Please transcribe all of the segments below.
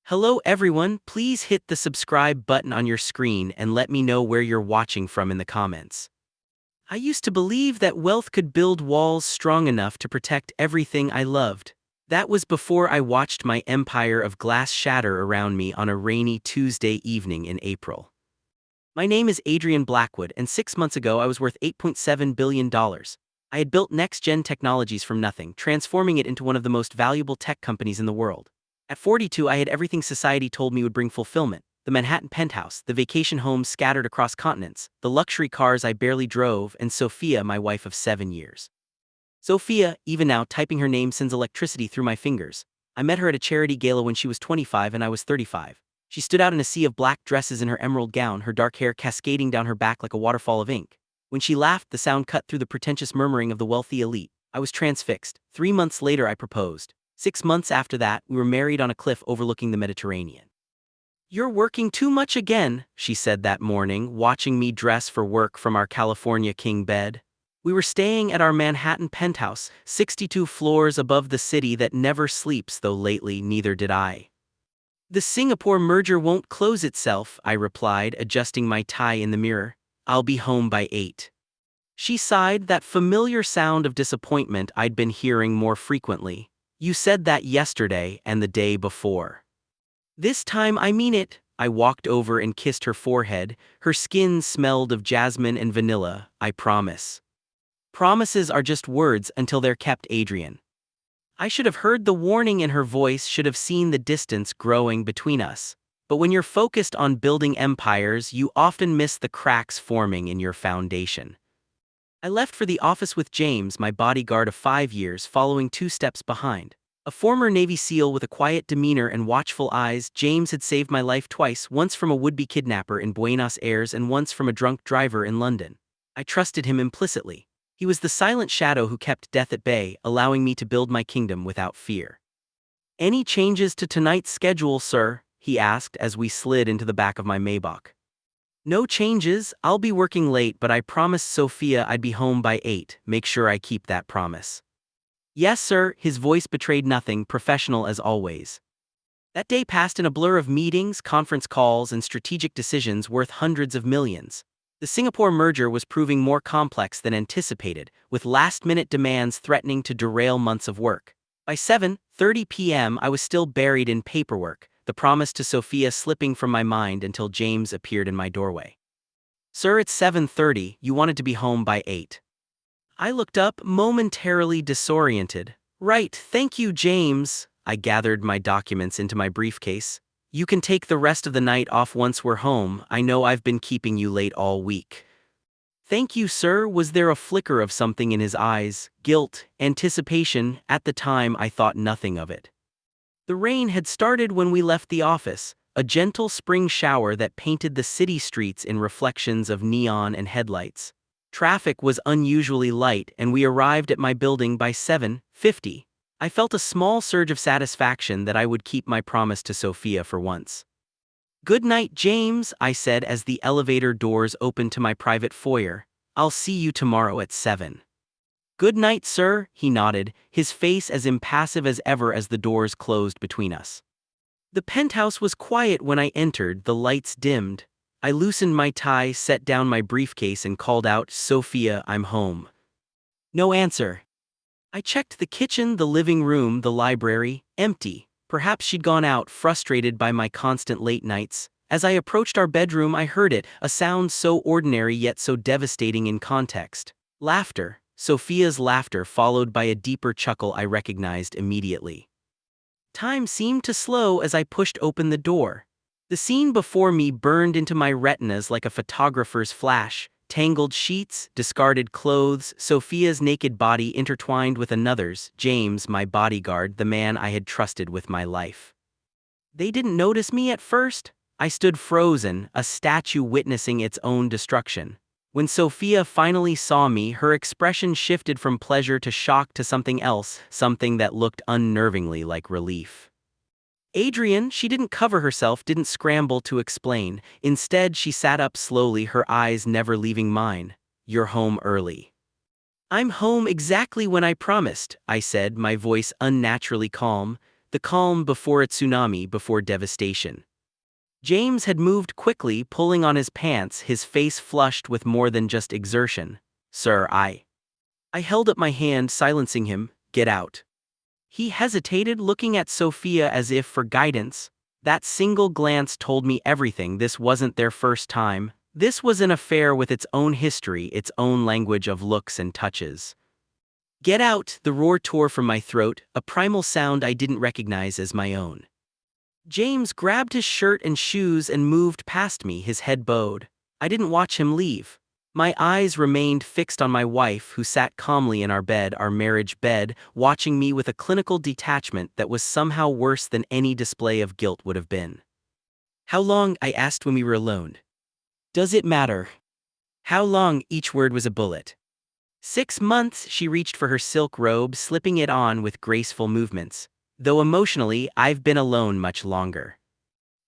Hello everyone, please hit the subscribe button on your screen and let me know where you're watching from in the comments. I used to believe that wealth could build walls strong enough to protect everything I loved. That was before I watched my empire of glass shatter around me on a rainy Tuesday evening in April. My name is Adrian Blackwood, and 6 months ago I was worth $8.7 billion. I had built next-gen technologies from nothing, transforming it into one of the most valuable tech companies in the world. At 42, I had everything society told me would bring fulfillment: the Manhattan penthouse, the vacation homes scattered across continents, the luxury cars I barely drove, and Sophia, my wife of 7 years. Sophia, even now, typing her name sends electricity through my fingers. I met her at a charity gala when she was 25 and I was 35. She stood out in a sea of black dresses in her emerald gown, her dark hair cascading down her back like a waterfall of ink. When she laughed, the sound cut through the pretentious murmuring of the wealthy elite. I was transfixed. 3 months later, I proposed. 6 months after that, we were married on a cliff overlooking the Mediterranean. "You're working too much again," she said that morning, watching me dress for work from our California king bed. We were staying at our Manhattan penthouse, 62 floors above the city that never sleeps, though lately neither did I. "The Singapore merger won't close itself," I replied, adjusting my tie in the mirror. "I'll be home by 8. She sighed, that familiar sound of disappointment I'd been hearing more frequently. "You said that yesterday and the day before." "This time I mean it." I walked over and kissed her forehead. Her skin smelled of jasmine and vanilla. "I promise." "Promises are just words until they're kept, Adrian." I should have heard the warning in her voice, should have seen the distance growing between us. But when you're focused on building empires, you often miss the cracks forming in your foundation. I left for the office with James, my bodyguard of 5 years, following 2 steps behind. A former Navy SEAL with a quiet demeanor and watchful eyes, James had saved my life twice, once from a would-be kidnapper in Buenos Aires and once from a drunk driver in London. I trusted him implicitly. He was the silent shadow who kept death at bay, allowing me to build my kingdom without fear. "Any changes to tonight's schedule, sir?" he asked as we slid into the back of my Maybach. "No changes. I'll be working late, but I promised Sophia I'd be home by 8. Make sure I keep that promise." "Yes, sir." His voice betrayed nothing, professional as always. That day passed in a blur of meetings, conference calls, and strategic decisions worth hundreds of millions. The Singapore merger was proving more complex than anticipated, with last-minute demands threatening to derail months of work. By 7:30 p.m., I was still buried in paperwork, the promise to Sophia slipping from my mind until James appeared in my doorway. "Sir, it's 7:30, you wanted to be home by 8. I looked up, momentarily disoriented. "Right, thank you, James." I gathered my documents into my briefcase. "You can take the rest of the night off once we're home. I know I've been keeping you late all week." "Thank you, sir." Was there a flicker of something in his eyes? Guilt? Anticipation? At the time, I thought nothing of it. The rain had started when we left the office, a gentle spring shower that painted the city streets in reflections of neon and headlights. Traffic was unusually light and we arrived at my building by 7:50. I felt a small surge of satisfaction that I would keep my promise to Sophia for once. "Good night, James," I said as the elevator doors opened to my private foyer. "I'll see you tomorrow at 7. "Good night, sir," he nodded, his face as impassive as ever as the doors closed between us. The penthouse was quiet when I entered, the lights dimmed. I loosened my tie, set down my briefcase and called out, "Sophia, I'm home." No answer. I checked the kitchen, the living room, the library, empty. Perhaps she'd gone out, frustrated by my constant late nights. As I approached our bedroom, I heard it, a sound so ordinary yet so devastating in context. Laughter. Sophia's laughter, followed by a deeper chuckle I recognized immediately. Time seemed to slow as I pushed open the door. The scene before me burned into my retinas like a photographer's flash. Tangled sheets, discarded clothes, Sophia's naked body intertwined with another's, James, my bodyguard, the man I had trusted with my life. They didn't notice me at first. I stood frozen, a statue witnessing its own destruction. When Sophia finally saw me, her expression shifted from pleasure to shock to something else, something that looked unnervingly like relief. "Adrian," she didn't cover herself, didn't scramble to explain. Instead, she sat up slowly, her eyes never leaving mine. "You're home early." "I'm home exactly when I promised," I said, my voice unnaturally calm. the calm before a tsunami before devastation. James had moved quickly, pulling on his pants, his face flushed with more than just exertion. "Sir, I held up my hand, silencing him. "Get out." He hesitated, looking at Sophia as if for guidance. That single glance told me everything. This wasn't their first time. This was an affair with its own history, its own language of looks and touches. "Get out!" The roar tore from my throat, a primal sound I didn't recognize as my own. James grabbed his shirt and shoes and moved past me, his head bowed. I didn't watch him leave. My eyes remained fixed on my wife, who sat calmly in our bed, our marriage bed, watching me with a clinical detachment that was somehow worse than any display of guilt would have been. "How long?" I asked when we were alone. "Does it matter?" "How long?" Each word was a bullet. 6 months. She reached for her silk robe, slipping it on with graceful movements. "Though emotionally, I've been alone much longer."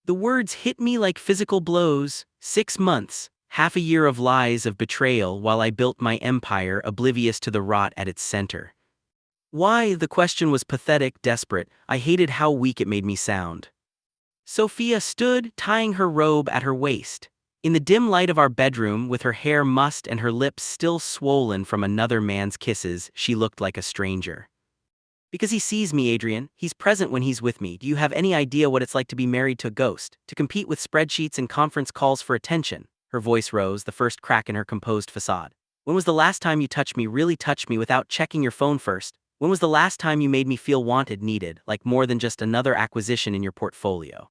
The words hit me like physical blows. 6 months, half a year of lies, of betrayal, while I built my empire, oblivious to the rot at its center. Why? The question was pathetic, desperate. I hated how weak it made me sound. Sophia stood, tying her robe at her waist. In the dim light of our bedroom, with her hair mussed and her lips still swollen from another man's kisses, she looked like a stranger. "Because he sees me, Adrian. He's present when he's with me. Do you have any idea what it's like to be married to a ghost, to compete with spreadsheets and conference calls for attention?" Her voice rose, the first crack in her composed facade. "When was the last time you touched me, really touched me, without checking your phone first? When was the last time you made me feel wanted, needed, like more than just another acquisition in your portfolio?"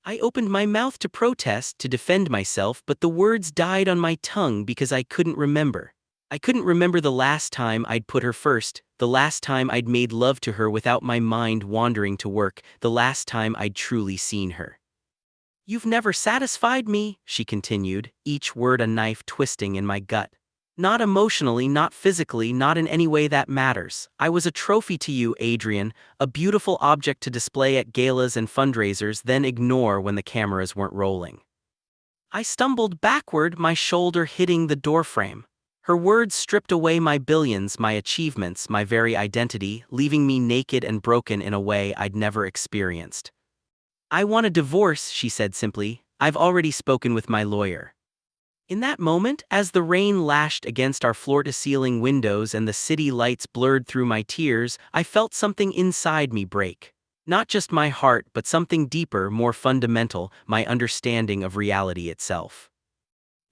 I opened my mouth to protest, to defend myself, but the words died on my tongue because I couldn't remember. I couldn't remember the last time I'd put her first, the last time I'd made love to her without my mind wandering to work, the last time I'd truly seen her. "You've never satisfied me," she continued, each word a knife twisting in my gut. "Not emotionally, not physically, not in any way that matters. I was a trophy to you, Adrian, a beautiful object to display at galas and fundraisers, then ignore when the cameras weren't rolling." I stumbled backward, my shoulder hitting the doorframe. Her words stripped away my billions, my achievements, my very identity, leaving me naked and broken in a way I'd never experienced. "I want a divorce," she said simply. "I've already spoken with my lawyer." In that moment, as the rain lashed against our floor-to-ceiling windows and the city lights blurred through my tears, I felt something inside me break. Not just my heart, but something deeper, more fundamental, my understanding of reality itself.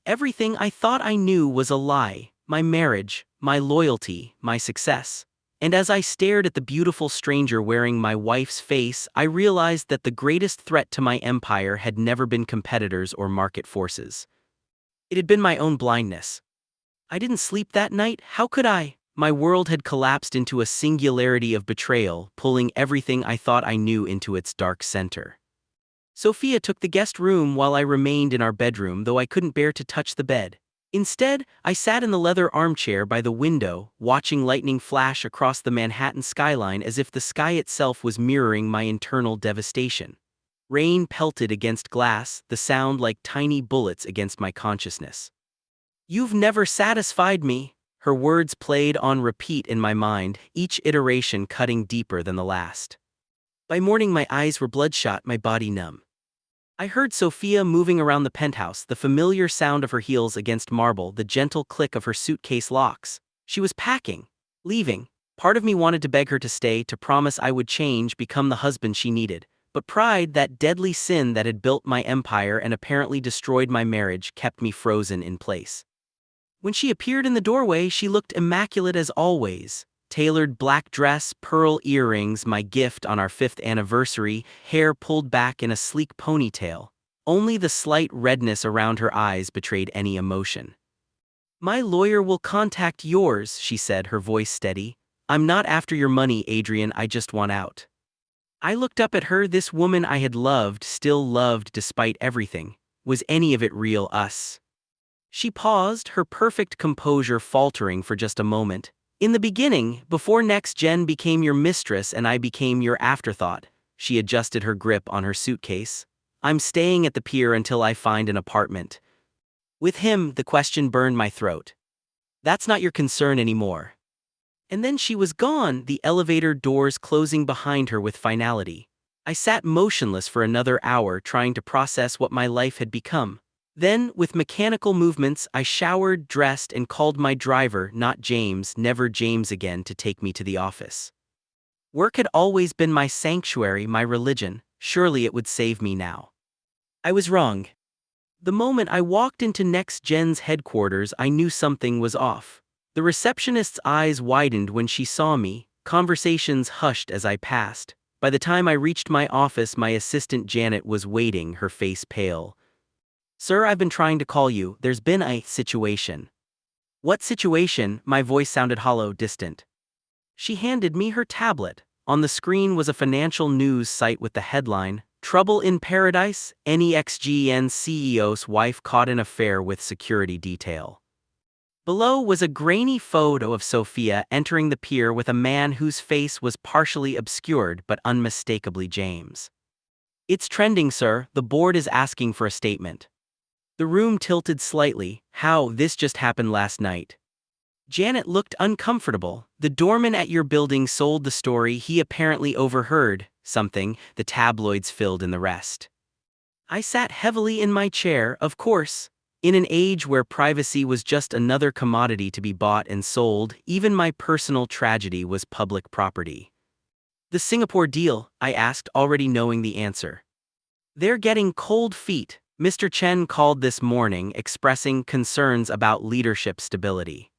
Everything I thought I knew was a lie: my marriage, my loyalty, my success. And as I stared at the beautiful stranger wearing my wife's face, I realized that the greatest threat to my empire had never been competitors or market forces. It had been my own blindness. I didn't sleep that night. How could I? My world had collapsed into a singularity of betrayal, pulling everything I thought I knew into its dark center. Sophia took the guest room while I remained in our bedroom, though I couldn't bear to touch the bed. Instead, I sat in the leather armchair by the window, watching lightning flash across the Manhattan skyline as if the sky itself was mirroring my internal devastation. Rain pelted against glass, the sound like tiny bullets against my consciousness. "You've never satisfied me." Her words played on repeat in my mind, each iteration cutting deeper than the last. By morning my eyes were bloodshot, my body numb. I heard Sophia moving around the penthouse, the familiar sound of her heels against marble, the gentle click of her suitcase locks. She was packing, leaving. Part of me wanted to beg her to stay, to promise I would change, become the husband she needed. But pride, that deadly sin that had built my empire and apparently destroyed my marriage, kept me frozen in place. When she appeared in the doorway, she looked immaculate as always. Tailored black dress, pearl earrings, my gift on our 5th anniversary, hair pulled back in a sleek ponytail. Only the slight redness around her eyes betrayed any emotion. "My lawyer will contact yours," she said, her voice steady. "I'm not after your money, Adrian, I just want out." I looked up at her, this woman I had loved, still loved despite everything. Was any of it real us? She paused, her perfect composure faltering for just a moment. "In the beginning, before Next Gen became your mistress and I became your afterthought." She adjusted her grip on her suitcase. "I'm staying at the pier until I find an apartment." With him, the question burned my throat. "That's not your concern anymore." And then she was gone, the elevator doors closing behind her with finality. I sat motionless for another hour trying to process what my life had become. Then, with mechanical movements, I showered, dressed, and called my driver, not James, never James again, to take me to the office. Work had always been my sanctuary, my religion. Surely it would save me now. I was wrong. The moment I walked into Next Gen's headquarters, I knew something was off. The receptionist's eyes widened when she saw me, conversations hushed as I passed. By the time I reached my office, my assistant Janet was waiting, her face pale. "Sir, I've been trying to call you. There's been a situation." "What situation?" My voice sounded hollow, distant. She handed me her tablet. On the screen was a financial news site with the headline, "Trouble in Paradise, NEXGN CEO's wife caught in affair with security detail." Below was a grainy photo of Sophia entering the pier with a man whose face was partially obscured but unmistakably James. "It's trending, sir. The board is asking for a statement." The room tilted slightly. "How? This just happened last night." Janet looked uncomfortable. "The doorman at your building sold the story. He apparently overheard something. The tabloids filled in the rest." I sat heavily in my chair. Of course. In an age where privacy was just another commodity to be bought and sold, even my personal tragedy was public property. "The Singapore deal?" I asked, already knowing the answer. "They're getting cold feet," Mr. Chen called this morning, expressing concerns about leadership stability.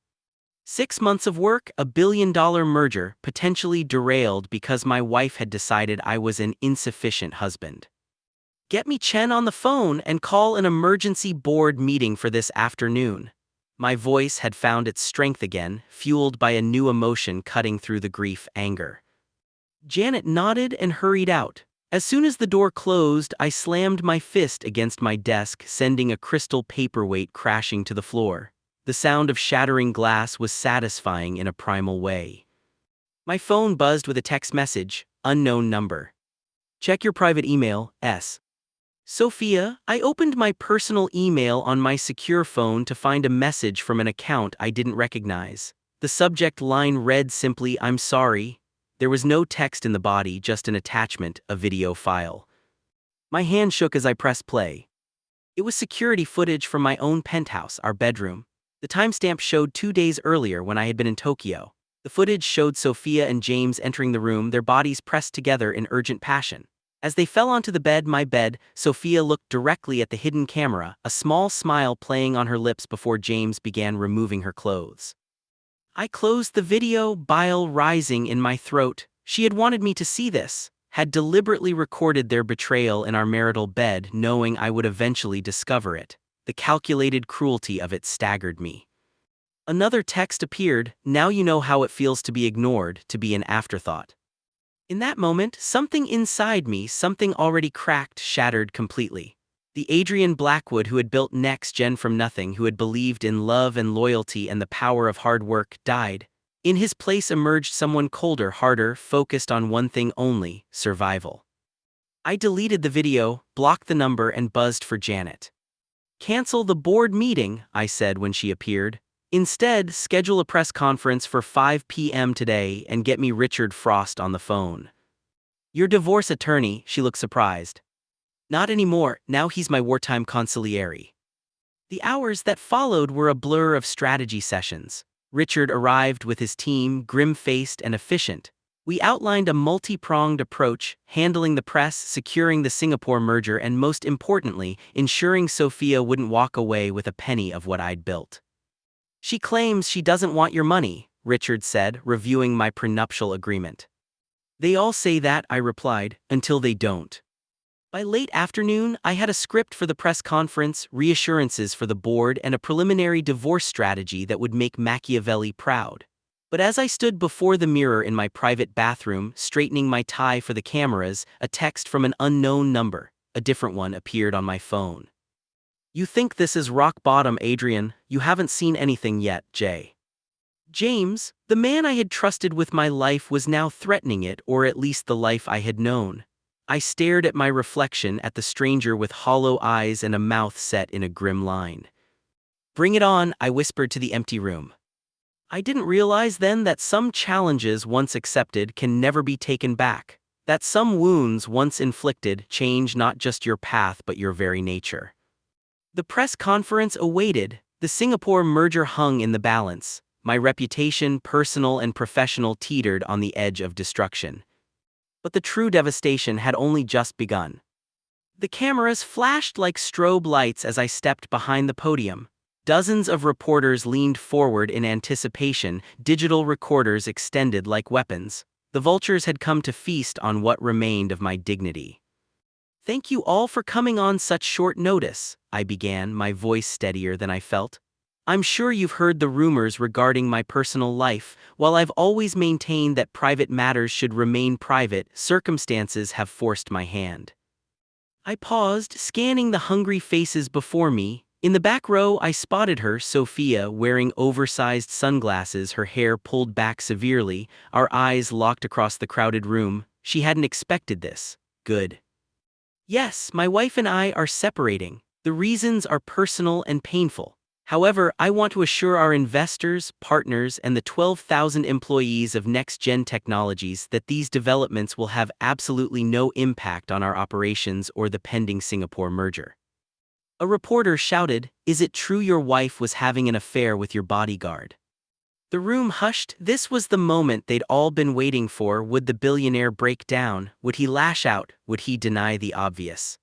6 months of work, a billion-dollar merger, potentially derailed because my wife had decided I was an insufficient husband. "Get me Chen on the phone and call an emergency board meeting for this afternoon." My voice had found its strength again, fueled by a new emotion cutting through the grief, anger. Janet nodded and hurried out. As soon as the door closed, I slammed my fist against my desk, sending a crystal paperweight crashing to the floor. The sound of shattering glass was satisfying in a primal way. My phone buzzed with a text message, "Unknown number. Check your private email, S." Sophia. I opened my personal email on my secure phone to find a message from an account I didn't recognize. The subject line read simply, "I'm sorry." There was no text in the body, just an attachment, a video file. My hand shook as I pressed play. It was security footage from my own penthouse, our bedroom. The timestamp showed 2 days earlier when I had been in Tokyo. The footage showed Sophia and James entering the room, their bodies pressed together in urgent passion. As they fell onto the bed, my bed, Sophia looked directly at the hidden camera, a small smile playing on her lips before James began removing her clothes. I closed the video, bile rising in my throat. She had wanted me to see this, had deliberately recorded their betrayal in our marital bed, knowing I would eventually discover it. The calculated cruelty of it staggered me. Another text appeared, "Now you know how it feels to be ignored, to be an afterthought." In that moment, something inside me, something already cracked, shattered completely. The Adrian Blackwood who had built Next Gen from nothing, who had believed in love and loyalty and the power of hard work, died. In his place emerged someone colder, harder, focused on one thing only, survival. I deleted the video, blocked the number, and buzzed for Janet. "Cancel the board meeting," I said when she appeared. "Instead, schedule a press conference for 5 p.m. today and get me Richard Frost on the phone." "Your divorce attorney," she looked surprised. "Not anymore, now he's my wartime consigliere." The hours that followed were a blur of strategy sessions. Richard arrived with his team, grim-faced and efficient. We outlined a multi-pronged approach, handling the press, securing the Singapore merger, and most importantly, ensuring Sophia wouldn't walk away with a penny of what I'd built. "She claims she doesn't want your money," Richard said, reviewing my prenuptial agreement. "They all say that," I replied, "until they don't." By late afternoon, I had a script for the press conference, reassurances for the board, and a preliminary divorce strategy that would make Machiavelli proud. But as I stood before the mirror in my private bathroom, straightening my tie for the cameras, a text from an unknown number, a different one, appeared on my phone. "You think this is rock bottom, Adrian? You haven't seen anything yet, Jay." James, the man I had trusted with my life, was now threatening it, or at least the life I had known. I stared at my reflection, at the stranger with hollow eyes and a mouth set in a grim line. "Bring it on," I whispered to the empty room. I didn't realize then that some challenges once accepted can never be taken back. That some wounds once inflicted change not just your path but your very nature. The press conference awaited. The Singapore merger hung in the balance. My reputation, personal and professional, teetered on the edge of destruction. But the true devastation had only just begun. The cameras flashed like strobe lights as I stepped behind the podium. Dozens of reporters leaned forward in anticipation, digital recorders extended like weapons. The vultures had come to feast on what remained of my dignity. "Thank you all for coming on such short notice," I began, my voice steadier than I felt. "I'm sure you've heard the rumors regarding my personal life. While I've always maintained that private matters should remain private, circumstances have forced my hand." I paused, scanning the hungry faces before me. In the back row, I spotted her, Sophia, wearing oversized sunglasses, her hair pulled back severely, our eyes locked across the crowded room. She hadn't expected this. Good. "Yes, my wife and I are separating. The reasons are personal and painful. However, I want to assure our investors, partners, and the 12,000 employees of Next-Gen Technologies that these developments will have absolutely no impact on our operations or the pending Singapore merger." A reporter shouted, "Is it true your wife was having an affair with your bodyguard?" The room hushed. This was the moment they'd all been waiting for. Would the billionaire break down? Would he lash out? Would he deny the obvious?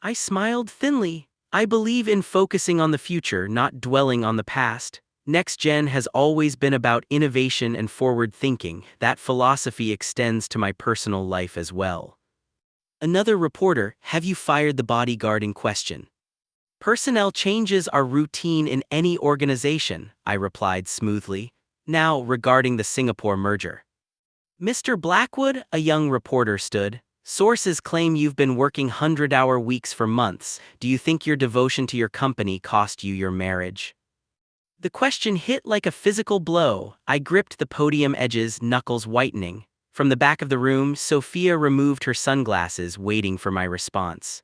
I smiled thinly. I believe in focusing on the future, not dwelling on the past. NextGen has always been about innovation and forward thinking. That philosophy extends to my personal life as well. Another reporter, "Have you fired the bodyguard in question?" "Personnel changes are routine in any organization," I replied smoothly. "Now, regarding the Singapore merger." "Mr. Blackwood," a young reporter stood, "sources claim you've been working 100-hour weeks for months. Do you think your devotion to your company cost you your marriage?" The question hit like a physical blow. I gripped the podium edges, knuckles whitening. From the back of the room, Sophia removed her sunglasses, waiting for my response.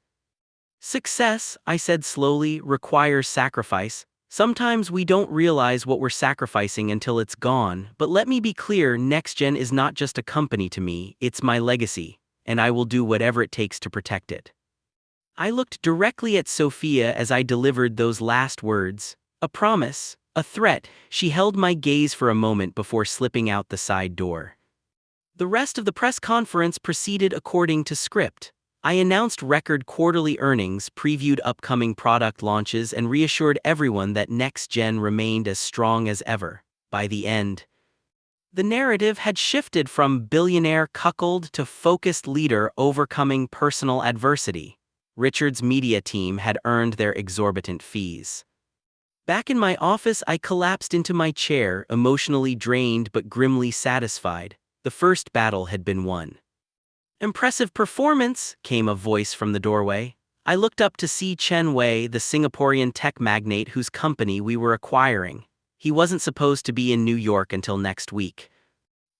"Success," I said slowly, "requires sacrifice. Sometimes we don't realize what we're sacrificing until it's gone. But let me be clear, NextGen is not just a company to me, it's my legacy, and I will do whatever it takes to protect it." I looked directly at Sophia as I delivered those last words. A promise, a threat. She held my gaze for a moment before slipping out the side door. The rest of the press conference proceeded according to script. I announced record quarterly earnings, previewed upcoming product launches, and reassured everyone that NextGen remained as strong as ever. By the end, the narrative had shifted from billionaire cuckold to focused leader overcoming personal adversity. Richard's media team had earned their exorbitant fees. Back in my office, I collapsed into my chair, emotionally drained but grimly satisfied. The first battle had been won. "Impressive performance," came a voice from the doorway. I looked up to see Chen Wei, the Singaporean tech magnate whose company we were acquiring. He wasn't supposed to be in New York until next week.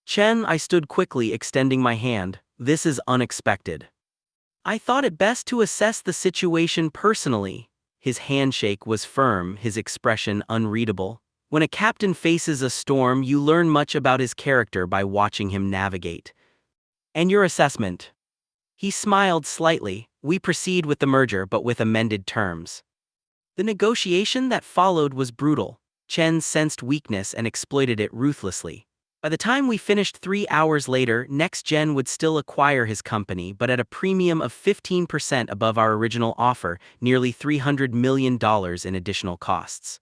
"Chen," I stood quickly, extending my hand, "this is unexpected." I thought it best to assess the situation personally. His handshake was firm, his expression unreadable. When a captain faces a storm, you learn much about his character by watching him navigate. "And your assessment?" He smiled slightly. "We proceed with the merger, but with amended terms." The negotiation that followed was brutal. Chen sensed weakness and exploited it ruthlessly. By the time we finished 3 hours later, NextGen would still acquire his company, but at a premium of 15% above our original offer, nearly $300 million in additional costs.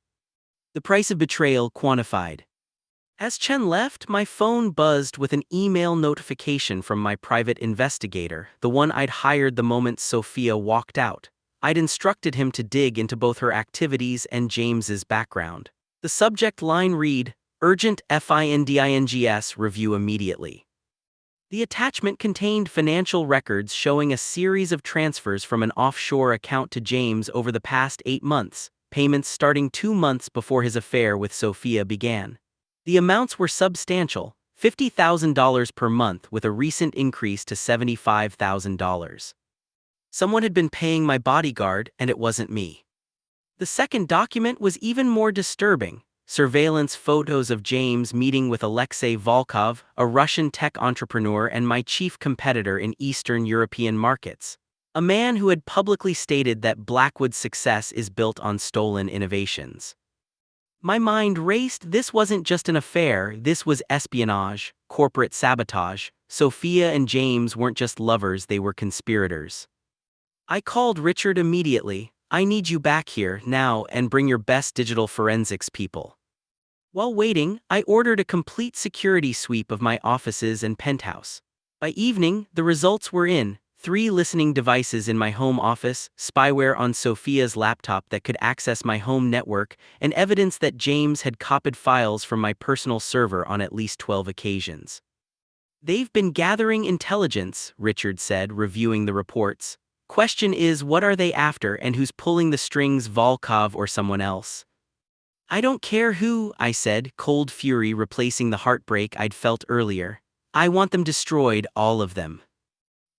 The price of betrayal quantified. As Chen left, my phone buzzed with an email notification from my private investigator, the one I'd hired the moment Sophia walked out. I'd instructed him to dig into both her activities and James's background. The subject line read, "Urgent FINDINGS review immediately." The attachment contained financial records showing a series of transfers from an offshore account to James over the past 8 months, payments starting 2 months before his affair with Sophia began. The amounts were substantial, $50,000 per month, with a recent increase to $75,000. Someone had been paying my bodyguard, and it wasn't me. The second document was even more disturbing. surveillance photos of James meeting with Alexei Volkov, a Russian tech entrepreneur and my chief competitor in Eastern European markets. A man who had publicly stated that Blackwood's success is built on stolen innovations. My mind raced. This wasn't just an affair, this was espionage, corporate sabotage. Sophia and James weren't just lovers, they were conspirators. I called Richard immediately. I need you back here, now, and bring your best digital forensics people. While waiting, I ordered a complete security sweep of my offices and penthouse. By evening, the results were in: 3 listening devices in my home office, spyware on Sophia's laptop that could access my home network, and evidence that James had copied files from my personal server on at least 12 occasions. They've been gathering intelligence, Richard said, reviewing the reports. Question is, what are they after and who's pulling the strings, Volkov or someone else? I don't care who, I said, cold fury replacing the heartbreak I'd felt earlier. I want them destroyed, all of them.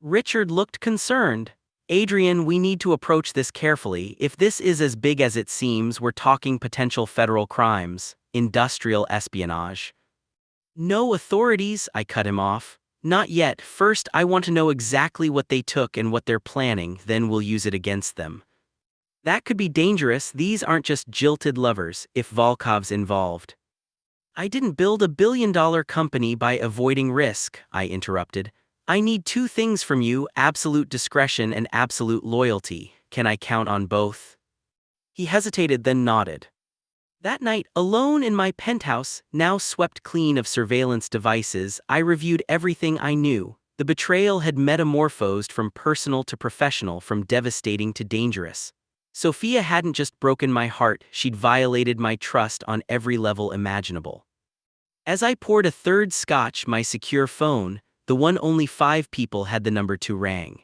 Richard looked concerned. Adrian, we need to approach this carefully. If this is as big as it seems, we're talking potential federal crimes, industrial espionage. No authorities, I cut him off. Not yet. First, I want to know exactly what they took and what they're planning, then we'll use it against them. That could be dangerous. These aren't just jilted lovers, if Volkov's involved. I didn't build a billion-dollar company by avoiding risk, I interrupted. I need 2 things from you: absolute discretion and absolute loyalty. Can I count on both? He hesitated, then nodded. That night, alone in my penthouse, now swept clean of surveillance devices, I reviewed everything I knew. The betrayal had metamorphosed from personal to professional, from devastating to dangerous. Sophia hadn't just broken my heart, she'd violated my trust on every level imaginable. As I poured a third scotch, my secure phone, the one only 5 people had the number to, rang.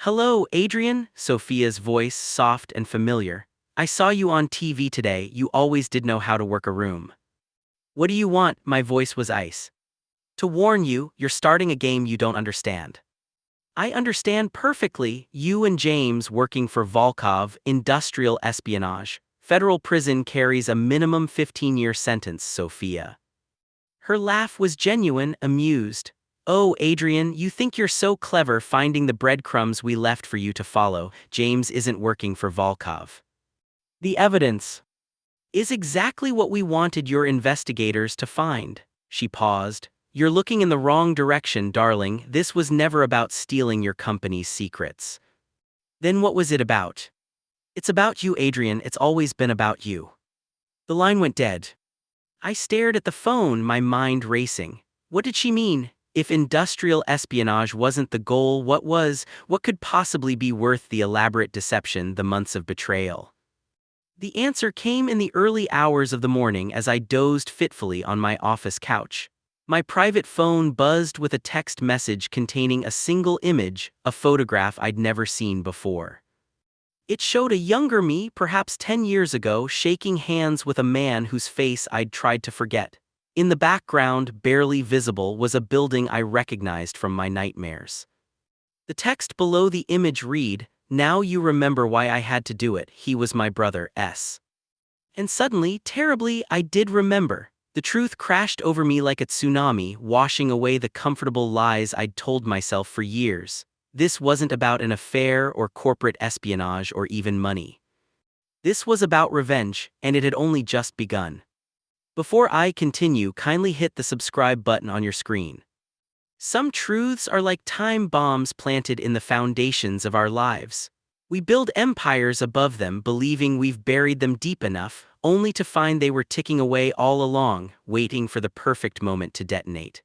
Hello, Adrian, Sophia's voice, soft and familiar. I saw you on TV today. You always did know how to work a room. What do you want? My voice was ice. To warn you, you're starting a game you don't understand. I understand perfectly. You and James working for Volkov, industrial espionage. Federal prison carries a minimum 15-year sentence, Sophia. Her laugh was genuine, amused. Oh, Adrian, you think you're so clever finding the breadcrumbs we left for you to follow. James isn't working for Volkov. The evidence is exactly what we wanted your investigators to find. She paused. You're looking in the wrong direction, darling. This was never about stealing your company's secrets. Then what was it about? It's about you, Adrian. It's always been about you. The line went dead. I stared at the phone, my mind racing. What did she mean? If industrial espionage wasn't the goal, what was? What could possibly be worth the elaborate deception, the months of betrayal? The answer came in the early hours of the morning as I dozed fitfully on my office couch. My private phone buzzed with a text message containing a single image, a photograph I'd never seen before. It showed a younger me, perhaps 10 years ago, shaking hands with a man whose face I'd tried to forget. In the background, barely visible, was a building I recognized from my nightmares. The text below the image read, "Now you remember why I had to do it. He was my brother, S." And suddenly, terribly, I did remember. The truth crashed over me like a tsunami, washing away the comfortable lies I'd told myself for years. This wasn't about an affair or corporate espionage or even money. This was about revenge, and it had only just begun. Before I continue, kindly hit the subscribe button on your screen. Some truths are like time bombs planted in the foundations of our lives. We build empires above them, believing we've buried them deep enough, only to find they were ticking away all along, waiting for the perfect moment to detonate.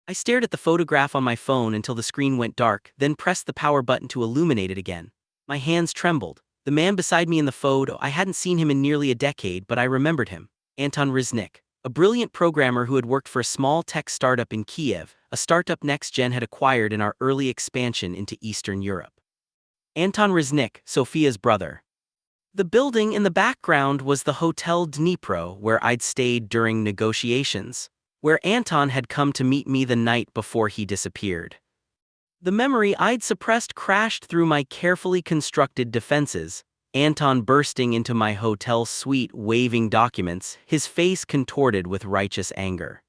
I stared at the photograph on my phone until the screen went dark, then pressed the power button to illuminate it again. My hands trembled. The man beside me in the photo, I hadn't seen him in nearly a decade, but I remembered him. Anton Riznik, a brilliant programmer who had worked for a small tech startup in Kiev, a startup NextGen had acquired in our early expansion into Eastern Europe. Anton Riznik, Sophia's brother. The building in the background was the Hotel Dnipro, where I'd stayed during negotiations, where Anton had come to meet me the night before he disappeared. The memory I'd suppressed crashed through my carefully constructed defenses. Anton bursting into my hotel suite waving documents, his face contorted with righteous anger.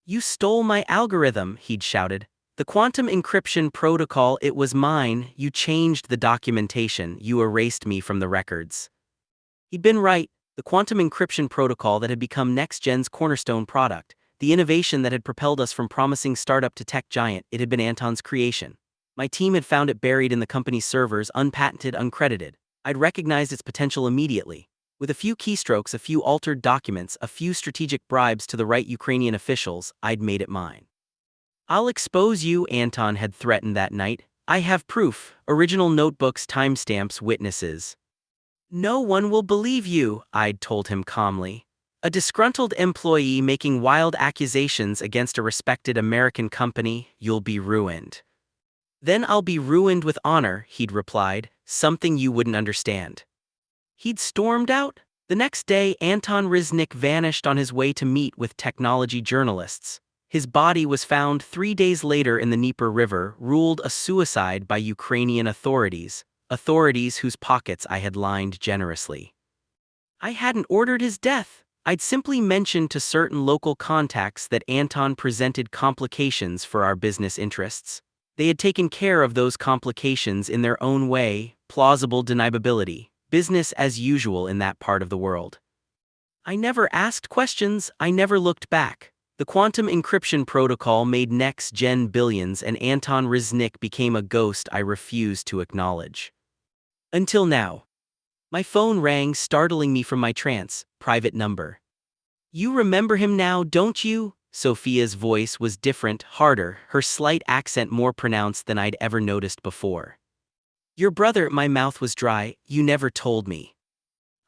"You stole my algorithm," he'd shouted. "The quantum encryption protocol, it was mine. You changed the documentation, you erased me from the records." He'd been right. The quantum encryption protocol that had become NextGen's cornerstone product, the innovation that had propelled us from promising startup to tech giant, it had been Anton's creation. My team had found it buried in the company's servers, unpatented, uncredited. I'd recognized its potential immediately. With a few keystrokes, a few altered documents, a few strategic bribes to the right Ukrainian officials, I'd made it mine. "I'll expose you," Anton had threatened that night. "I have proof, original notebooks, timestamps, witnesses." "No one will believe you," I'd told him calmly. "A disgruntled employee making wild accusations against a respected American company, you'll be ruined." "Then I'll be ruined with honor," he'd replied, "something you wouldn't understand." He'd stormed out. The next day, Anton Riznik vanished on his way to meet with technology journalists. His body was found 3 days later in the Dnieper River, ruled a suicide by Ukrainian authorities whose pockets I had lined generously. I hadn't ordered his death. I'd simply mentioned to certain local contacts that Anton presented complications for our business interests. They had taken care of those complications in their own way, plausible deniability, business as usual in that part of the world. I never asked questions, I never looked back. The quantum encryption protocol made next-gen billions, and Anton Riznik became a ghost I refused to acknowledge. Until now. My phone rang, startling me from my trance. Private number. "You remember him now, don't you?" Sophia's voice was different, harder, her slight accent more pronounced than I'd ever noticed before. "Your brother." My mouth was dry. "You never told me."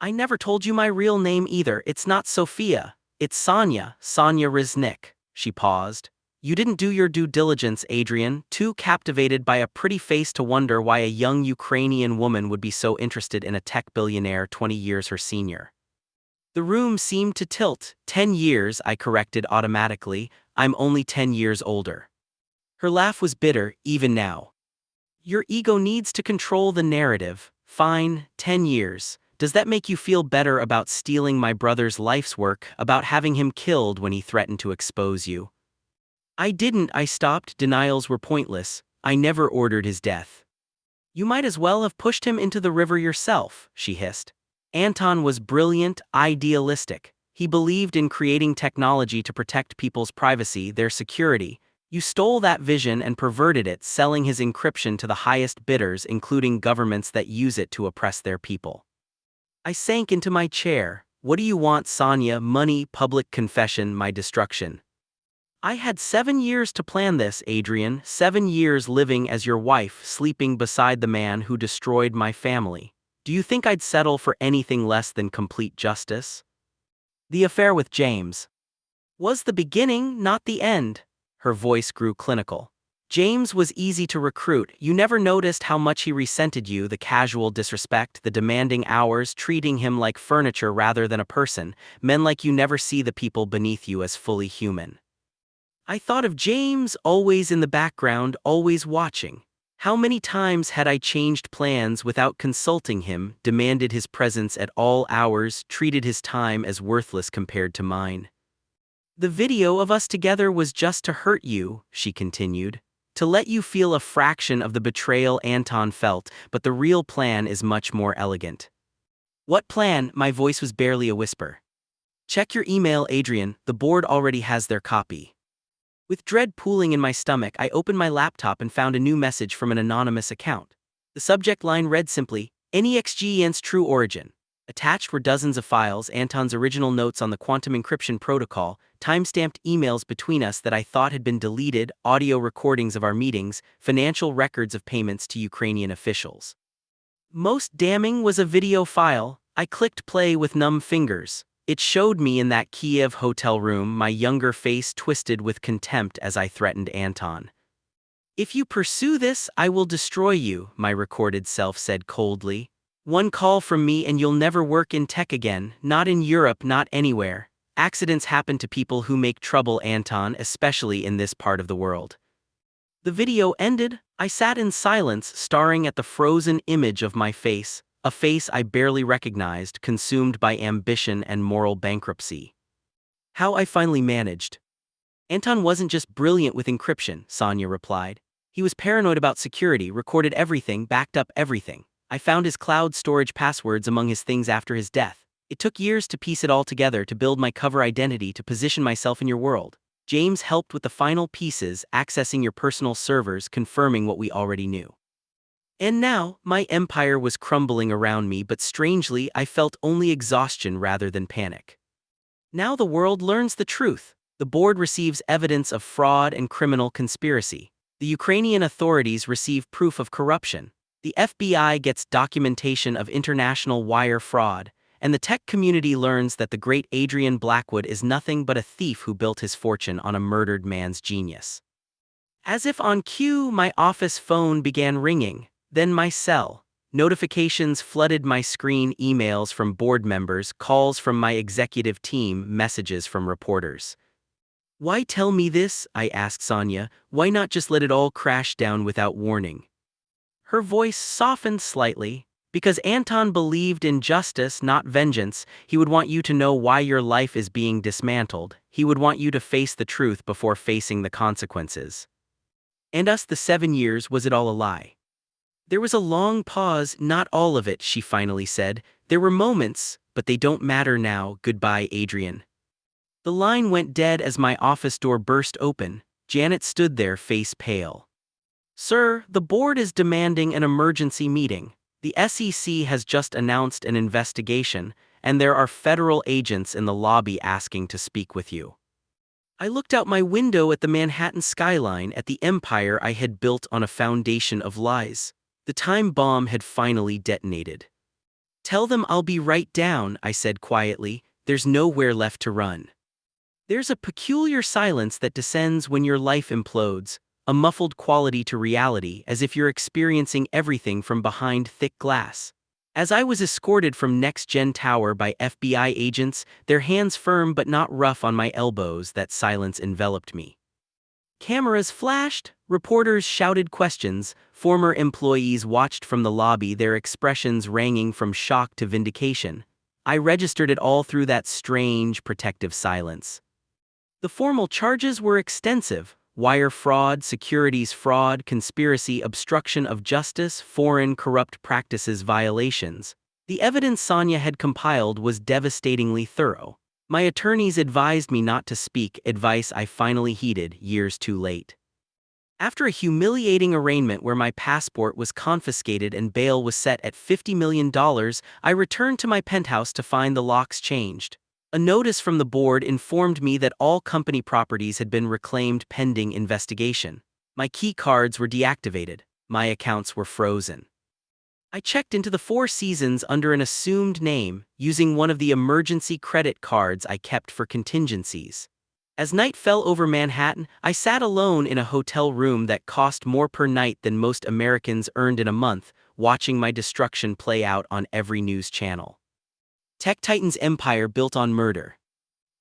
"I never told you my real name either. It's not Sophia. It's Sonia Riznik." She paused. "You didn't do your due diligence, Adrian, too captivated by a pretty face to wonder why a young Ukrainian woman would be so interested in a tech billionaire 20 years her senior." The room seemed to tilt. 10 years, I corrected automatically. I'm only 10 years older. Her laugh was bitter, even now. "Your ego needs to control the narrative. Fine, 10 years. Does that make you feel better about stealing my brother's life's work, about having him killed when he threatened to expose you?" "I didn't," I stopped. Denials were pointless. "I never ordered his death." "You might as well have pushed him into the river yourself," she hissed. Anton was brilliant, idealistic. He believed in creating technology to protect people's privacy, their security. You stole that vision and perverted it, selling his encryption to the highest bidders, including governments that use it to oppress their people. I sank into my chair. "What do you want, Sonia? Money, public confession, my destruction." "I had 7 years to plan this, Adrian. 7 years living as your wife, sleeping beside the man who destroyed my family. Do you think I'd settle for anything less than complete justice?" "The affair with James was the beginning, not the end." Her voice grew clinical. "James was easy to recruit. You never noticed how much he resented you, the casual disrespect, the demanding hours, treating him like furniture rather than a person. Men like you never see the people beneath you as fully human." I thought of James, always in the background, always watching. How many times had I changed plans without consulting him, demanded his presence at all hours, treated his time as worthless compared to mine? "The video of us together was just to hurt you," she continued. "To let you feel a fraction of the betrayal Anton felt, but the real plan is much more elegant." "What plan?" My voice was barely a whisper. "Check your email, Adrian, the board already has their copy." With dread pooling in my stomach, I opened my laptop and found a new message from an anonymous account. The subject line read simply, "NEXGEN's true origin." Attached were dozens of files, Anton's original notes on the quantum encryption protocol, time-stamped emails between us that I thought had been deleted, audio recordings of our meetings, financial records of payments to Ukrainian officials. Most damning was a video file. I clicked play with numb fingers. It showed me in that Kiev hotel room, my younger face twisted with contempt as I threatened Anton. "If you pursue this, I will destroy you," my recorded self said coldly. "One call from me and you'll never work in tech again, not in Europe, not anywhere. Accidents happen to people who make trouble, Anton, especially in this part of the world." The video ended. I sat in silence, staring at the frozen image of my face. a face I barely recognized, consumed by ambition and moral bankruptcy. How I finally managed. Anton wasn't just brilliant with encryption, Sonia replied. He was paranoid about security, recorded everything, backed up everything. I found his cloud storage passwords among his things after his death. It took years to piece it all together, to build my cover identity, to position myself in your world. James helped with the final pieces, accessing your personal servers, confirming what we already knew. And now, my empire was crumbling around me, but strangely, I felt only exhaustion rather than panic. Now the world learns the truth. The board receives evidence of fraud and criminal conspiracy. The Ukrainian authorities receive proof of corruption. The FBI gets documentation of international wire fraud, and the tech community learns that the great Adrian Blackwood is nothing but a thief who built his fortune on a murdered man's genius. As if on cue, my office phone began ringing, then my cell. Notifications flooded my screen, emails from board members, calls from my executive team, messages from reporters. Why tell me this? I asked Sonia. Why not just let it all crash down without warning? Her voice softened slightly. Because Anton believed in justice, not vengeance. He would want you to know why your life is being dismantled. He would want you to face the truth before facing the consequences. And us, the 7 years, was it all a lie? There was a long pause. Not all of it, she finally said. There were moments, but they don't matter now. Goodbye, Adrian. The line went dead as my office door burst open. Janet stood there, face pale. Sir, the board is demanding an emergency meeting. The SEC has just announced an investigation, and there are federal agents in the lobby asking to speak with you. I looked out my window at the Manhattan skyline, at the empire I had built on a foundation of lies. The time bomb had finally detonated. Tell them I'll be right down, I said quietly. There's nowhere left to run. There's a peculiar silence that descends when your life implodes, a muffled quality to reality, as if you're experiencing everything from behind thick glass. As I was escorted from Next Gen Tower by FBI agents, their hands firm but not rough on my elbows, that silence enveloped me. Cameras flashed, reporters shouted questions, former employees watched from the lobby, their expressions ranging from shock to vindication. I registered it all through that strange, protective silence. The formal charges were extensive: wire fraud, securities fraud, conspiracy, obstruction of justice, foreign corrupt practices violations. The evidence Sonia had compiled was devastatingly thorough. My attorneys advised me not to speak, advice I finally heeded years too late. After a humiliating arraignment where my passport was confiscated and bail was set at $50 million, I returned to my penthouse to find the locks changed. A notice from the board informed me that all company properties had been reclaimed pending investigation. My key cards were deactivated. My accounts were frozen. I checked into the Four Seasons under an assumed name, using one of the emergency credit cards I kept for contingencies. As night fell over Manhattan, I sat alone in a hotel room that cost more per night than most Americans earned in a month, watching my destruction play out on every news channel. Tech Titan's empire built on murder.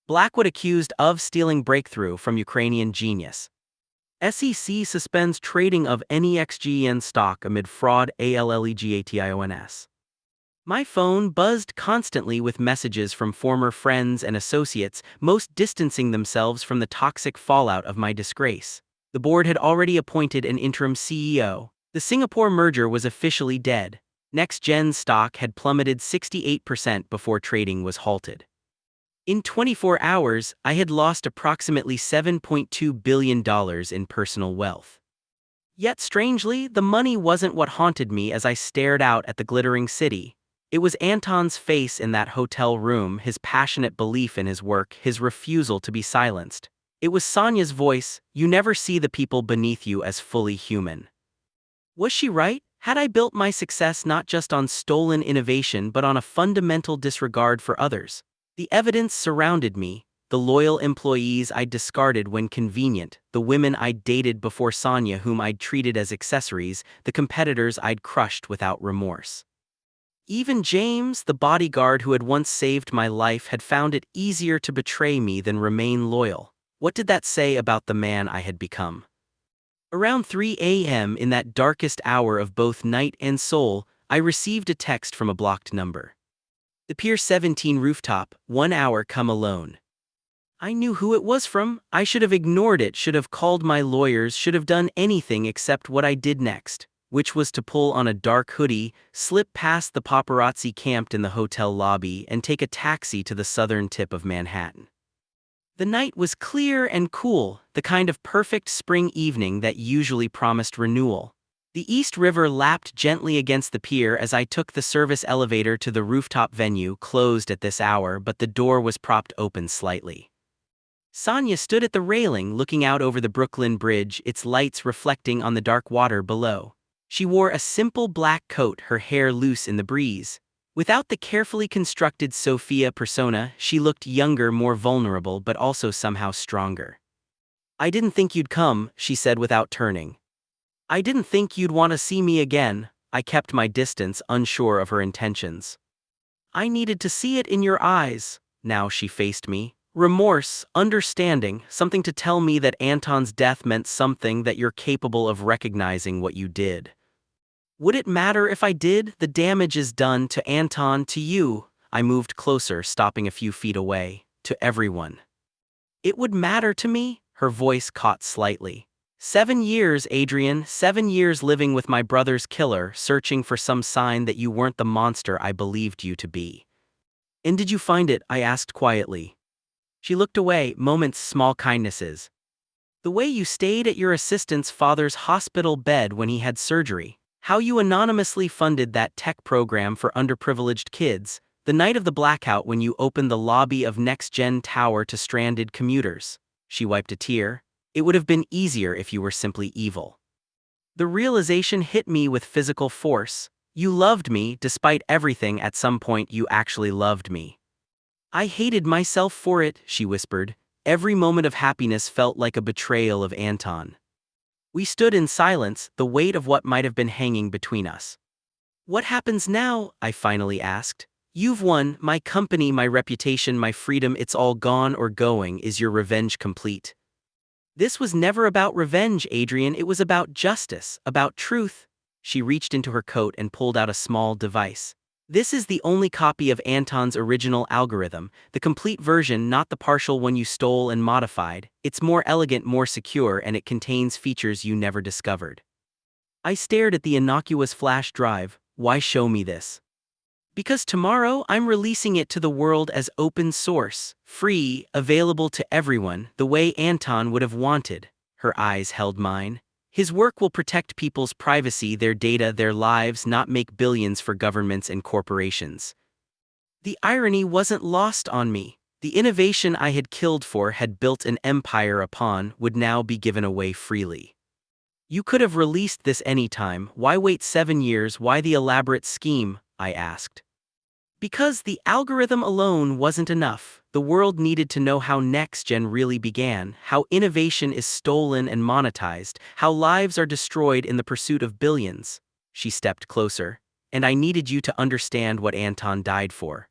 Blackwood accused of stealing breakthrough from Ukrainian genius. SEC suspends trading of NEXGEN stock amid fraud. ALLEGATIONS. My phone buzzed constantly with messages from former friends and associates, most distancing themselves from the toxic fallout of my disgrace. The board had already appointed an interim CEO. The Singapore merger was officially dead. NextGen stock had plummeted 68% before trading was halted. In 24 hours, I had lost approximately $7.2 billion in personal wealth. Yet strangely, the money wasn't what haunted me as I stared out at the glittering city. It was Anton's face in that hotel room, his passionate belief in his work, his refusal to be silenced. It was Sonia's voice, "You never see the people beneath you as fully human." Was she right? Had I built my success not just on stolen innovation but on a fundamental disregard for others? The evidence surrounded me: the loyal employees I'd discarded when convenient, the women I'd dated before Sonia whom I'd treated as accessories, the competitors I'd crushed without remorse. Even James, the bodyguard who had once saved my life, had found it easier to betray me than remain loyal. What did that say about the man I had become? Around 3 a.m. in that darkest hour of both night and soul, I received a text from a blocked number. The Pier 17 rooftop, 1 hour come alone. I knew who it was from. I should have ignored it, should have called my lawyers, should have done anything except what I did next, which was to pull on a dark hoodie, slip past the paparazzi camped in the hotel lobby, and take a taxi to the southern tip of Manhattan. The night was clear and cool, the kind of perfect spring evening that usually promised renewal. The East River lapped gently against the pier as I took the service elevator to the rooftop venue, closed at this hour, but the door was propped open slightly. Sonia stood at the railing looking out over the Brooklyn Bridge, its lights reflecting on the dark water below. She wore a simple black coat, her hair loose in the breeze. Without the carefully constructed Sophia persona, she looked younger, more vulnerable, but also somehow stronger. "I didn't think you'd come," she said without turning. "I didn't think you'd want to see me again." I kept my distance, unsure of her intentions. "I needed to see it in your eyes." Now she faced me. "Remorse, understanding, something to tell me that Anton's death meant something, that you're capable of recognizing what you did." "Would it matter if I did? The damage is done to Anton, to you." I moved closer, stopping a few feet away. "To everyone." "It would matter to me?" Her voice caught slightly. 7 years, Adrian, 7 years living with my brother's killer, searching for some sign that you weren't the monster I believed you to be." "And did you find it?" I asked quietly. She looked away, moments, small kindnesses. "The way you stayed at your assistant's father's hospital bed when he had surgery. How you anonymously funded that tech program for underprivileged kids. The night of the blackout when you opened the lobby of Next Gen Tower to stranded commuters." She wiped a tear. "It would have been easier if you were simply evil." The realization hit me with physical force. "You loved me, despite everything. At some point you actually loved me." "I hated myself for it," she whispered. "Every moment of happiness felt like a betrayal of Anton." We stood in silence, the weight of what might have been hanging between us. "What happens now?" I finally asked. "You've won, my company, my reputation, my freedom. It's all gone or going. Is your revenge complete?" "This was never about revenge, Adrian. It was about justice, about truth." She reached into her coat and pulled out a small device. "This is the only copy of Anton's original algorithm, the complete version, not the partial one you stole and modified. It's more elegant, more secure, and it contains features you never discovered." I stared at the innocuous flash drive. "Why show me this?" "Because tomorrow I'm releasing it to the world as open source, free, available to everyone, the way Anton would have wanted." Her eyes held mine. "His work will protect people's privacy, their data, their lives, not make billions for governments and corporations." The irony wasn't lost on me. The innovation I had killed for, had built an empire upon, would now be given away freely. "You could have released this anytime. Why wait 7 years? Why the elaborate scheme?" I asked. "Because the algorithm alone wasn't enough. The world needed to know how Next Gen really began, how innovation is stolen and monetized, how lives are destroyed in the pursuit of billions." She stepped closer. "And I needed you to understand what Anton died for."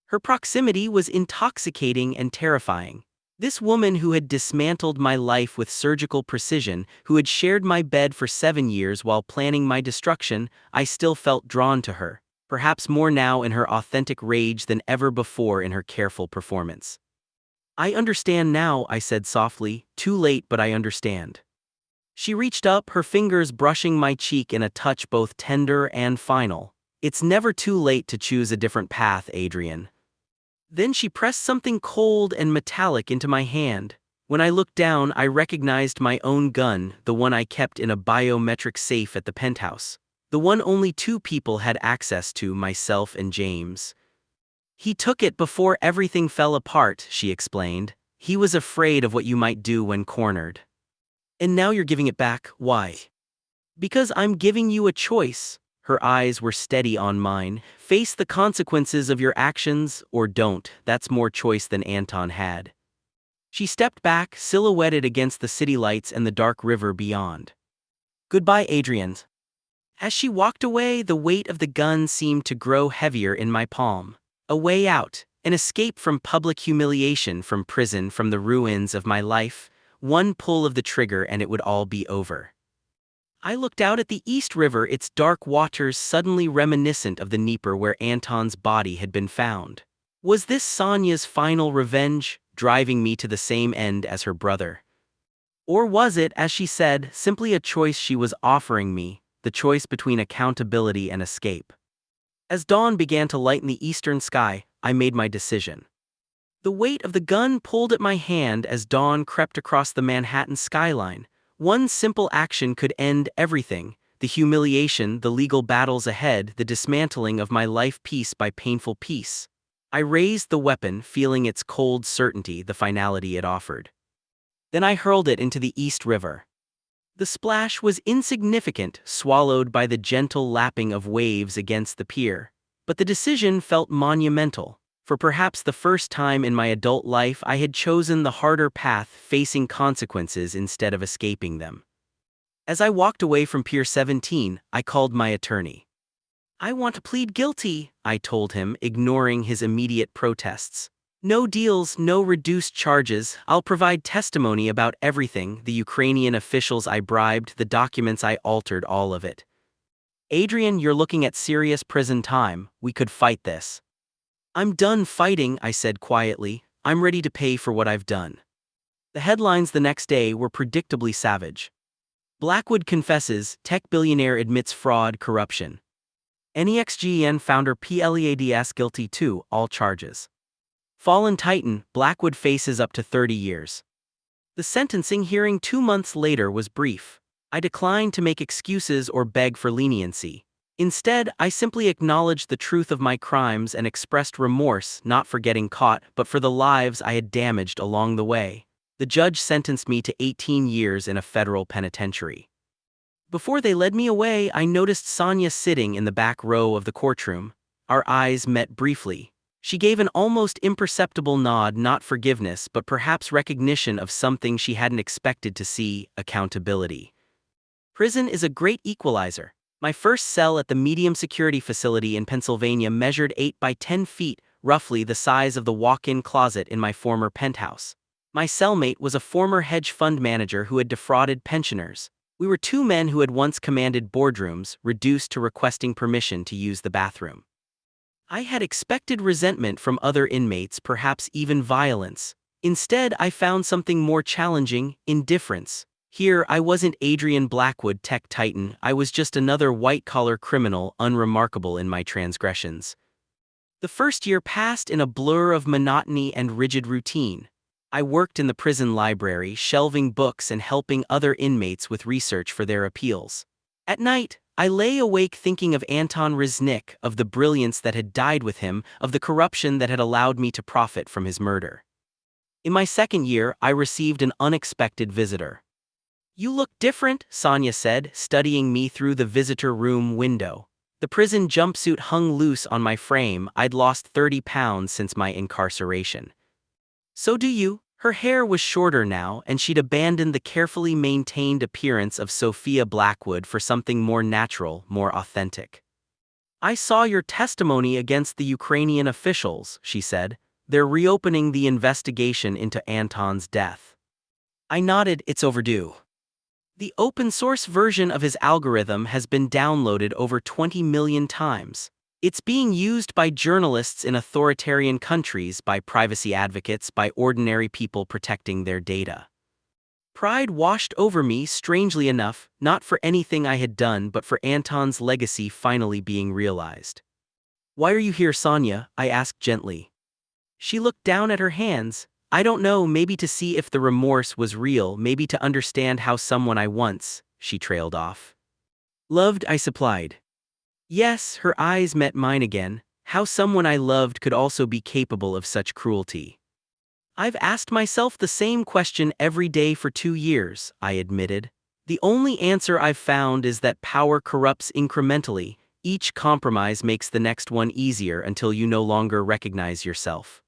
Her proximity was intoxicating and terrifying. This woman who had dismantled my life with surgical precision, who had shared my bed for 7 years while planning my destruction, I still felt drawn to her. Perhaps more now in her authentic rage than ever before in her careful performance. "I understand now," I said softly. "Too late, but I understand." She reached up, her fingers brushing my cheek in a touch both tender and final. "It's never too late to choose a different path, Adrian." Then she pressed something cold and metallic into my hand. When I looked down, I recognized my own gun, the one I kept in a biometric safe at the penthouse. The one only 2 people had access to, myself and James. "He took it before everything fell apart," she explained. "He was afraid of what you might do when cornered." "And now you're giving it back. Why?" "Because I'm giving you a choice." Her eyes were steady on mine. "Face the consequences of your actions, or don't. That's more choice than Anton had." She stepped back, silhouetted against the city lights and the dark river beyond. "Goodbye, Adrian." As she walked away, the weight of the gun seemed to grow heavier in my palm. A way out, an escape from public humiliation, from prison, from the ruins of my life. One pull of the trigger and it would all be over. I looked out at the East River, its dark waters suddenly reminiscent of the Dnieper where Anton's body had been found. Was this Sonya's final revenge, driving me to the same end as her brother? Or was it, as she said, simply a choice she was offering me, the choice between accountability and escape? As dawn began to lighten the eastern sky, I made my decision. The weight of the gun pulled at my hand as dawn crept across the Manhattan skyline. One simple action could end everything: the humiliation, the legal battles ahead, the dismantling of my life piece by painful piece. I raised the weapon, feeling its cold certainty, the finality it offered. Then I hurled it into the East River. The splash was insignificant, swallowed by the gentle lapping of waves against the pier. But the decision felt monumental. For perhaps the first time in my adult life, I had chosen the harder path, facing consequences instead of escaping them. As I walked away from Pier 17, I called my attorney. "I want to plead guilty," I told him, ignoring his immediate protests. "No deals, no reduced charges. I'll provide testimony about everything, the Ukrainian officials I bribed, the documents I altered, all of it." "Adrian, you're looking at serious prison time. We could fight this." "I'm done fighting," I said quietly. "I'm ready to pay for what I've done." The headlines the next day were predictably savage. Blackwood confesses, tech billionaire admits fraud, corruption. NEXGEN founder PLEADS guilty to all charges. Fallen Titan, Blackwood faces up to 30 years. The sentencing hearing 2 months later was brief. I declined to make excuses or beg for leniency. Instead, I simply acknowledged the truth of my crimes and expressed remorse, not for getting caught, but for the lives I had damaged along the way. The judge sentenced me to 18 years in a federal penitentiary. Before they led me away, I noticed Sonya sitting in the back row of the courtroom. Our eyes met briefly. She gave an almost imperceptible nod, not forgiveness, but perhaps recognition of something she hadn't expected to see: accountability. Prison is a great equalizer. My first cell at the medium security facility in Pennsylvania measured 8 by 10 feet, roughly the size of the walk-in closet in my former penthouse. My cellmate was a former hedge fund manager who had defrauded pensioners. We were two men who had once commanded boardrooms, reduced to requesting permission to use the bathroom. I had expected resentment from other inmates, perhaps even violence. Instead, I found something more challenging: indifference. Here, I wasn't Adrian Blackwood, tech titan. I was just another white-collar criminal, unremarkable in my transgressions. The first year passed in a blur of monotony and rigid routine. I worked in the prison library, shelving books and helping other inmates with research for their appeals. At night, I lay awake thinking of Anton Riznik, of the brilliance that had died with him, of the corruption that had allowed me to profit from his murder. In my second year, I received an unexpected visitor. "You look different," Sonya said, studying me through the visitor room window. The prison jumpsuit hung loose on my frame. I'd lost 30 pounds since my incarceration. "So do you." Her hair was shorter now, and she'd abandoned the carefully maintained appearance of Sophia Blackwood for something more natural, more authentic. "I saw your testimony against the Ukrainian officials," she said. "They're reopening the investigation into Anton's death." I nodded. "It's overdue. The open-source version of his algorithm has been downloaded over 20 million times. It's being used by journalists in authoritarian countries, by privacy advocates, by ordinary people protecting their data." Pride washed over me, strangely enough, not for anything I had done but for Anton's legacy finally being realized. "Why are you here, Sonya?" I asked gently. She looked down at her hands. "I don't know, maybe to see if the remorse was real, maybe to understand how someone I once," she trailed off, "loved," I supplied. Yes, her eyes met mine again. How someone I loved could also be capable of such cruelty. "I've asked myself the same question every day for 2 years, I admitted. "The only answer I've found is that power corrupts incrementally. Each compromise makes the next one easier until you no longer recognize yourself."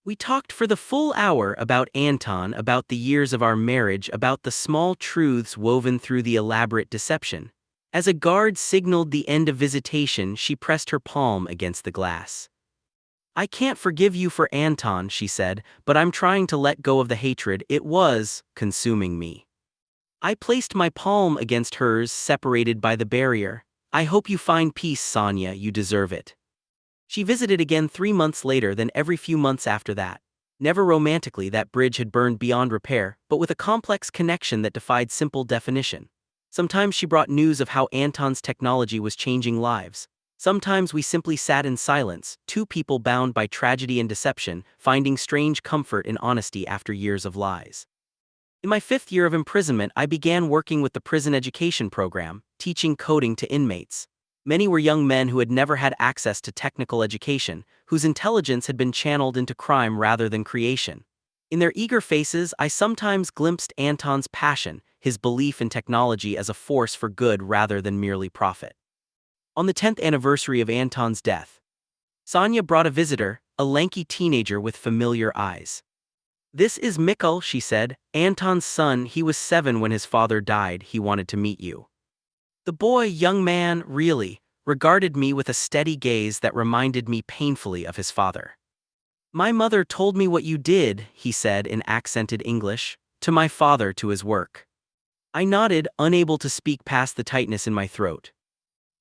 We talked for the full hour about Anton, about the years of our marriage, about the small truths woven through the elaborate deception. As a guard signaled the end of visitation, she pressed her palm against the glass. "I can't forgive you for Anton," she said, "but I'm trying to let go of the hatred. It was consuming me." I placed my palm against hers, separated by the barrier. I hope you find peace, Sonia, you deserve it. She visited again 3 months later, then every few months after that. Never romantically, that bridge had burned beyond repair, but with a complex connection that defied simple definition. Sometimes she brought news of how Anton's technology was changing lives. Sometimes we simply sat in silence, two people bound by tragedy and deception, finding strange comfort in honesty after years of lies. In my 5th year of imprisonment, I began working with the prison education program, teaching coding to inmates. Many were young men who had never had access to technical education, whose intelligence had been channeled into crime rather than creation. In their eager faces, I sometimes glimpsed Anton's passion, his belief in technology as a force for good rather than merely profit. On the 10th anniversary of Anton's death, Sonia brought a visitor, a lanky teenager with familiar eyes. "This is Mikkel," she said, "Anton's son. He was 7 when his father died. He wanted to meet you." The boy, young man, really, regarded me with a steady gaze that reminded me painfully of his father. "My mother told me what you did," he said in accented English, "to my father, to his work." I nodded, unable to speak past the tightness in my throat.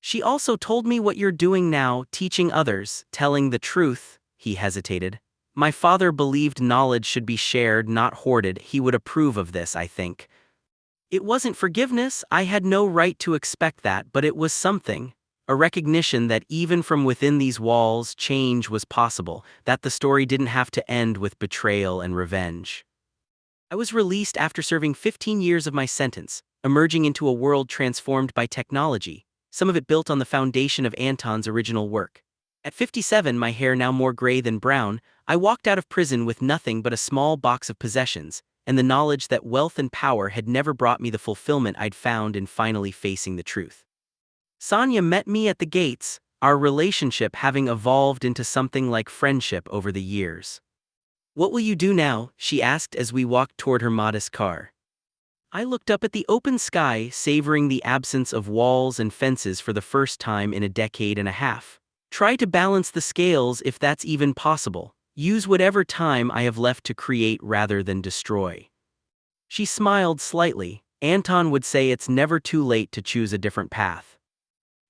"She also told me what you're doing now, teaching others, telling the truth." He hesitated. "My father believed knowledge should be shared, not hoarded. He would approve of this, I think." It wasn't forgiveness, I had no right to expect that, but it was something. A recognition that even from within these walls, change was possible, that the story didn't have to end with betrayal and revenge. I was released after serving 15 years of my sentence, emerging into a world transformed by technology, some of it built on the foundation of Anton's original work. At 57, my hair now more gray than brown, I walked out of prison with nothing but a small box of possessions, and the knowledge that wealth and power had never brought me the fulfillment I'd found in finally facing the truth. Sonia met me at the gates, our relationship having evolved into something like friendship over the years. "What will you do now?" she asked as we walked toward her modest car. I looked up at the open sky, savoring the absence of walls and fences for the first time in a decade and a half. Try to balance the scales if that's even possible. Use whatever time I have left to create rather than destroy. She smiled slightly. Anton would say it's never too late to choose a different path.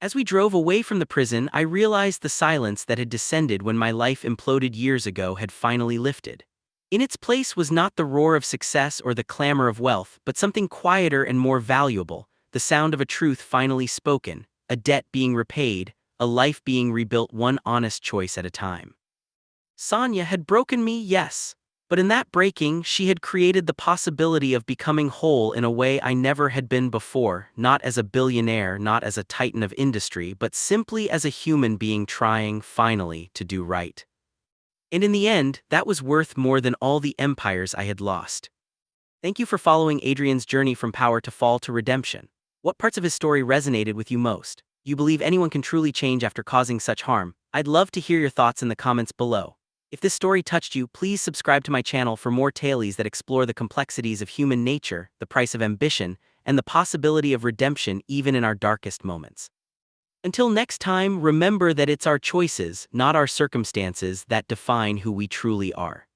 As we drove away from the prison, I realized the silence that had descended when my life imploded years ago had finally lifted. In its place was not the roar of success or the clamor of wealth, but something quieter and more valuable, the sound of a truth finally spoken, a debt being repaid, a life being rebuilt one honest choice at a time. Sonia had broken me, yes, but in that breaking, she had created the possibility of becoming whole in a way I never had been before, not as a billionaire, not as a titan of industry, but simply as a human being trying, finally, to do right. And in the end, that was worth more than all the empires I had lost. Thank you for following Adrian's journey from power to fall to redemption. What parts of his story resonated with you most? You believe anyone can truly change after causing such harm? I'd love to hear your thoughts in the comments below. If this story touched you, please subscribe to my channel for more tales that explore the complexities of human nature, the price of ambition, and the possibility of redemption even in our darkest moments. Until next time, remember that it's our choices, not our circumstances, that define who we truly are.